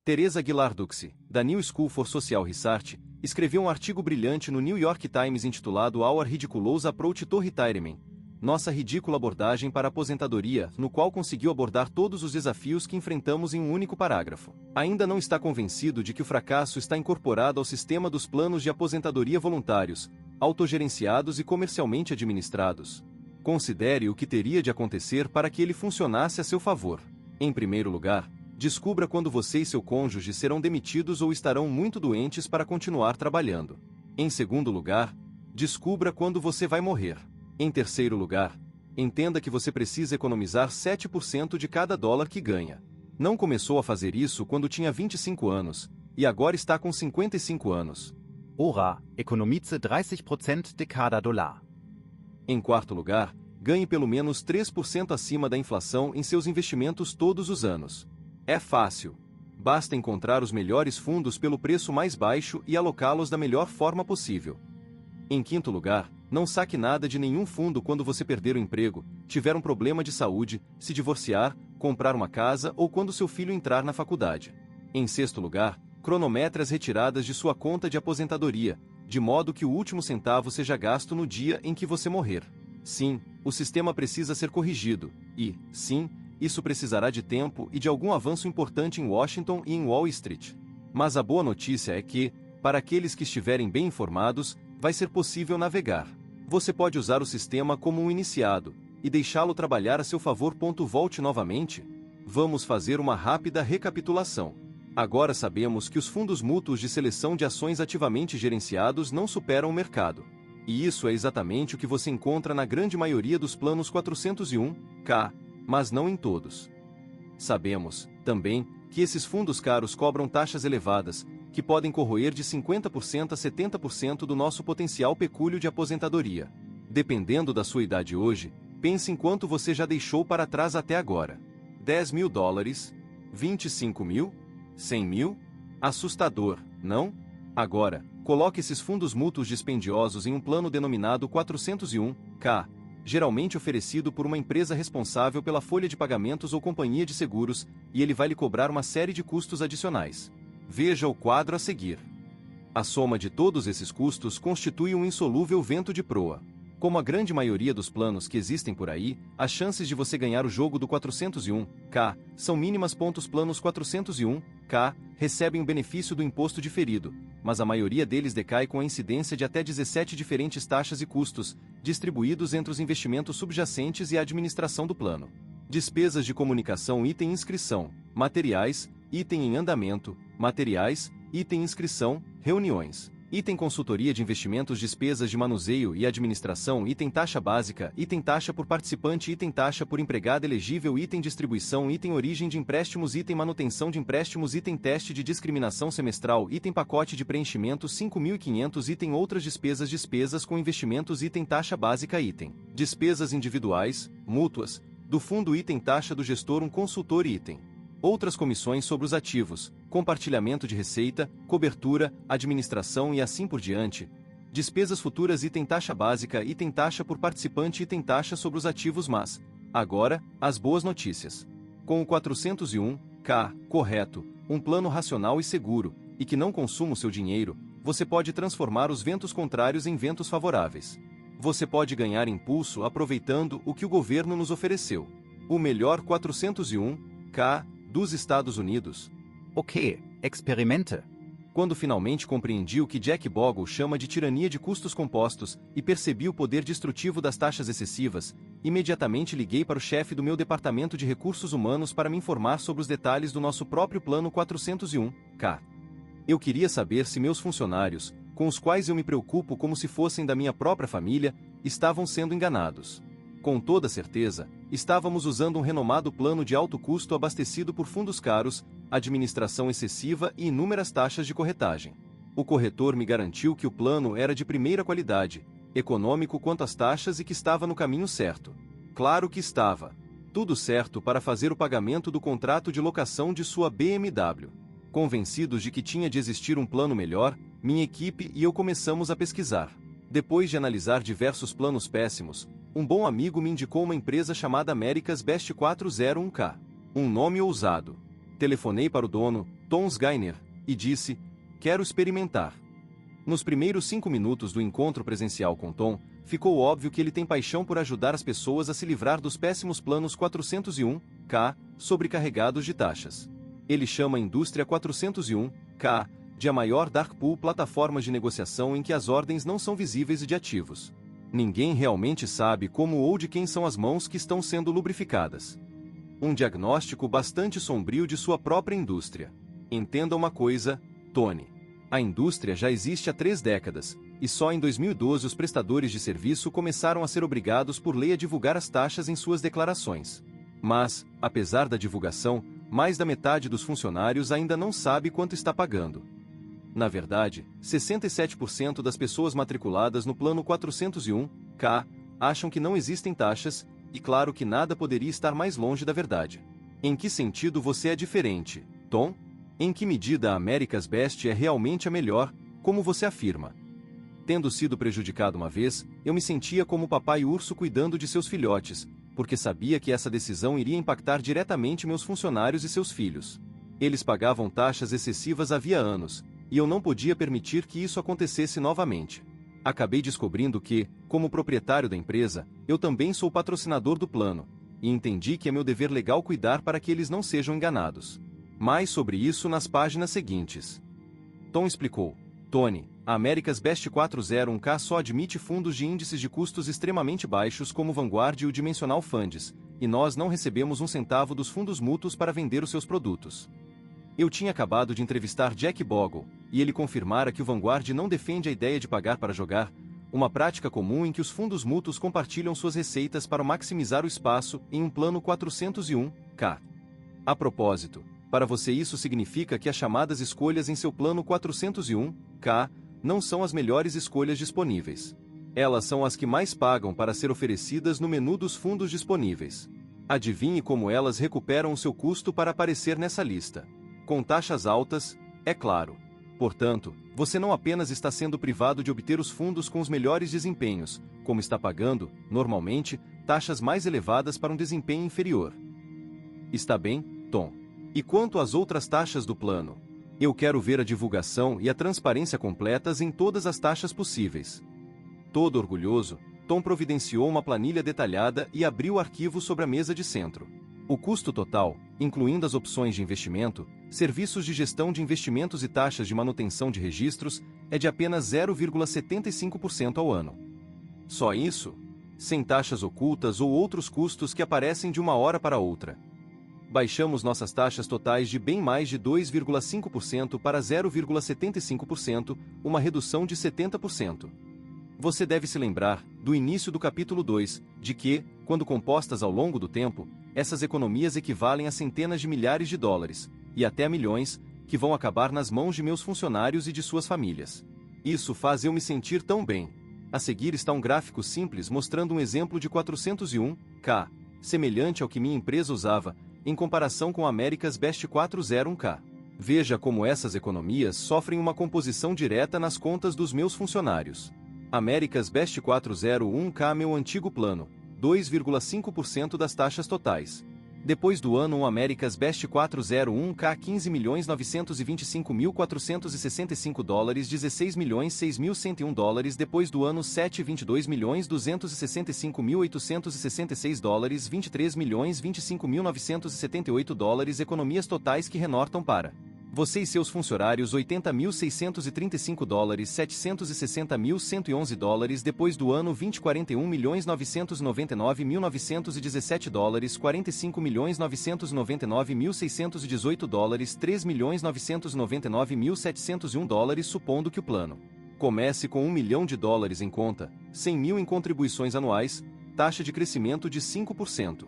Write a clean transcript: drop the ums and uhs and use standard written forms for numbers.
Teresa Aguilar Duxi, da New School for Social Research, escreveu um artigo brilhante no New York Times intitulado Our Ridiculous Approach to Retirement, nossa ridícula abordagem para a aposentadoria, no qual conseguiu abordar todos os desafios que enfrentamos em um único parágrafo. Ainda não está convencido de que o fracasso está incorporado ao sistema dos planos de aposentadoria voluntários, autogerenciados e comercialmente administrados? Considere o que teria de acontecer para que ele funcionasse a seu favor. Em primeiro lugar, descubra quando você e seu cônjuge serão demitidos ou estarão muito doentes para continuar trabalhando. Em segundo lugar, descubra quando você vai morrer. Em terceiro lugar, entenda que você precisa economizar 7% de cada dólar que ganha. Não começou a fazer isso quando tinha 25 anos, e agora está com 55 anos. Ora, economize 30% de cada dólar. Em quarto lugar, ganhe pelo menos 3% acima da inflação em seus investimentos todos os anos. É fácil. Basta encontrar os melhores fundos pelo preço mais baixo e alocá-los da melhor forma possível. Em quinto lugar, não saque nada de nenhum fundo quando você perder o emprego, tiver um problema de saúde, se divorciar, comprar uma casa ou quando seu filho entrar na faculdade. Em sexto lugar, cronometre as retiradas de sua conta de aposentadoria, de modo que o último centavo seja gasto no dia em que você morrer. Sim, o sistema precisa ser corrigido, e, sim, isso precisará de tempo e de algum avanço importante em Washington e em Wall Street. Mas a boa notícia é que, para aqueles que estiverem bem informados, vai ser possível navegar. Você pode usar o sistema como um iniciado, e deixá-lo trabalhar a seu favor. Volte novamente. Vamos fazer uma rápida recapitulação. Agora sabemos que os fundos mútuos de seleção de ações ativamente gerenciados não superam o mercado. E isso é exatamente o que você encontra na grande maioria dos planos 401(k), mas não em todos. Sabemos, também, que esses fundos caros cobram taxas elevadas, que podem corroer de 50% a 70% do nosso potencial pecúlio de aposentadoria. Dependendo da sua idade hoje, pense em quanto você já deixou para trás até agora. 10 mil dólares? 25 mil? 100 mil? Assustador, não? Agora, coloque esses fundos mútuos dispendiosos em um plano denominado 401(k), geralmente oferecido por uma empresa responsável pela folha de pagamentos ou companhia de seguros, e ele vai lhe cobrar uma série de custos adicionais. Veja o quadro a seguir. A soma de todos esses custos constitui um insolúvel vento de proa. Como a grande maioria dos planos que existem por aí, as chances de você ganhar o jogo do 401(k) são mínimas. Planos 401(k) recebem o benefício do imposto diferido, mas a maioria deles decai com a incidência de até 17 diferentes taxas e custos, distribuídos entre os investimentos subjacentes e a administração do plano. Despesas de comunicação, item inscrição, materiais, item em andamento, materiais, item inscrição, reuniões, item consultoria de investimentos, despesas de manuseio e administração, item taxa básica, item taxa por participante, item taxa por empregado elegível, item distribuição, item origem de empréstimos, item manutenção de empréstimos, item teste de discriminação semestral, item pacote de preenchimento 5.500, item outras despesas, despesas com investimentos, item taxa básica, item despesas individuais, mútuas, do fundo, item taxa do gestor, um consultor, item outras comissões sobre os ativos, compartilhamento de receita, cobertura, administração e assim por diante. Despesas futuras, item taxa básica, item taxa por participante, item taxa sobre os ativos. Mas, agora, as boas notícias. Com o 401(k) correto, um plano racional e seguro, e que não consuma o seu dinheiro, você pode transformar os ventos contrários em ventos favoráveis. Você pode ganhar impulso aproveitando o que o governo nos ofereceu. O melhor 401(k) dos Estados Unidos. Ok, experimente. Quando finalmente compreendi o que Jack Bogle chama de tirania de custos compostos e percebi o poder destrutivo das taxas excessivas, imediatamente liguei para o chefe do meu departamento de recursos humanos para me informar sobre os detalhes do nosso próprio plano 401(k). Eu queria saber se meus funcionários, com os quais eu me preocupo como se fossem da minha própria família, estavam sendo enganados. Com toda certeza, estávamos usando um renomado plano de alto custo abastecido por fundos caros, administração excessiva e inúmeras taxas de corretagem. O corretor me garantiu que o plano era de primeira qualidade, econômico quanto às taxas e que estava no caminho certo. Claro que estava. Tudo certo para fazer o pagamento do contrato de locação de sua BMW. Convencidos de que tinha de existir um plano melhor, minha equipe e eu começamos a pesquisar. Depois de analisar diversos planos péssimos, um bom amigo me indicou uma empresa chamada America's Best 401(k). Um nome ousado. Telefonei para o dono, Tom Sginer, e disse: quero experimentar. Nos primeiros 5 minutos do encontro presencial com Tom, ficou óbvio que ele tem paixão por ajudar as pessoas a se livrar dos péssimos planos 401(k) sobrecarregados de taxas. Ele chama a indústria 401(k) de a maior dark pool plataforma de negociação em que as ordens não são visíveis de ativos. Ninguém realmente sabe como ou de quem são as mãos que estão sendo lubrificadas. Um diagnóstico bastante sombrio de sua própria indústria. Entenda uma coisa, Tony. A indústria já existe há 3 décadas, e só em 2012 os prestadores de serviço começaram a ser obrigados por lei a divulgar as taxas em suas declarações. Mas, apesar da divulgação, mais da metade dos funcionários ainda não sabe quanto está pagando. Na verdade, 67% das pessoas matriculadas no plano 401(k) acham que não existem taxas, e claro que nada poderia estar mais longe da verdade. Em que sentido você é diferente, Tom? Em que medida a America's Best é realmente a melhor, como você afirma? Tendo sido prejudicado uma vez, eu me sentia como o papai urso cuidando de seus filhotes, porque sabia que essa decisão iria impactar diretamente meus funcionários e seus filhos. Eles pagavam taxas excessivas havia anos, e eu não podia permitir que isso acontecesse novamente. Acabei descobrindo que, como proprietário da empresa, eu também sou patrocinador do plano, e entendi que é meu dever legal cuidar para que eles não sejam enganados. Mais sobre isso nas páginas seguintes. Tom explicou: Tony, a America's Best 401(k) só admite fundos de índices de custos extremamente baixos como Vanguard e o Dimensional Funds, e nós não recebemos um centavo dos fundos mútuos para vender os seus produtos. Eu tinha acabado de entrevistar Jack Bogle, e ele confirmara que o Vanguard não defende a ideia de pagar para jogar, uma prática comum em que os fundos mútuos compartilham suas receitas para maximizar o espaço em um plano 401(k). A propósito, para você isso significa que as chamadas escolhas em seu plano 401(k) não são as melhores escolhas disponíveis. Elas são as que mais pagam para ser oferecidas no menu dos fundos disponíveis. Adivinhe como elas recuperam o seu custo para aparecer nessa lista. Com taxas altas, é claro. Portanto, você não apenas está sendo privado de obter os fundos com os melhores desempenhos, como está pagando, normalmente, taxas mais elevadas para um desempenho inferior. Está bem, Tom? E quanto às outras taxas do plano? Eu quero ver a divulgação e a transparência completas em todas as taxas possíveis. Todo orgulhoso, Tom providenciou uma planilha detalhada e abriu o arquivo sobre a mesa de centro. O custo total, incluindo as opções de investimento, serviços de gestão de investimentos e taxas de manutenção de registros, é de apenas 0,75% ao ano. Só isso? Sem taxas ocultas ou outros custos que aparecem de uma hora para outra. Baixamos nossas taxas totais de bem mais de 2,5% para 0,75%, uma redução de 70%. Você deve se lembrar, do início do capítulo 2, de que, quando compostas ao longo do tempo, essas economias equivalem a centenas de milhares de dólares, e até a milhões, que vão acabar nas mãos de meus funcionários e de suas famílias. Isso faz eu me sentir tão bem. A seguir está um gráfico simples mostrando um exemplo de 401(k), semelhante ao que minha empresa usava, em comparação com a America's Best 401(k). Veja como essas economias sofrem uma composição direta nas contas dos meus funcionários. America's Best 401(k) meu antigo plano, 2,5% das taxas totais. Depois do ano 1 America's Best 401(k) $15.925.465, $16.6.101. Depois do ano 7 $22.265.866, $23.025.978. Economias totais que renortam para você e seus funcionários $80.635, $760.111. Depois do ano 20 $41.999.917, $45.999.618, $3.999.701. Supondo que o plano comece com $1 milhão em conta, 100 mil em contribuições anuais, taxa de crescimento de 5%.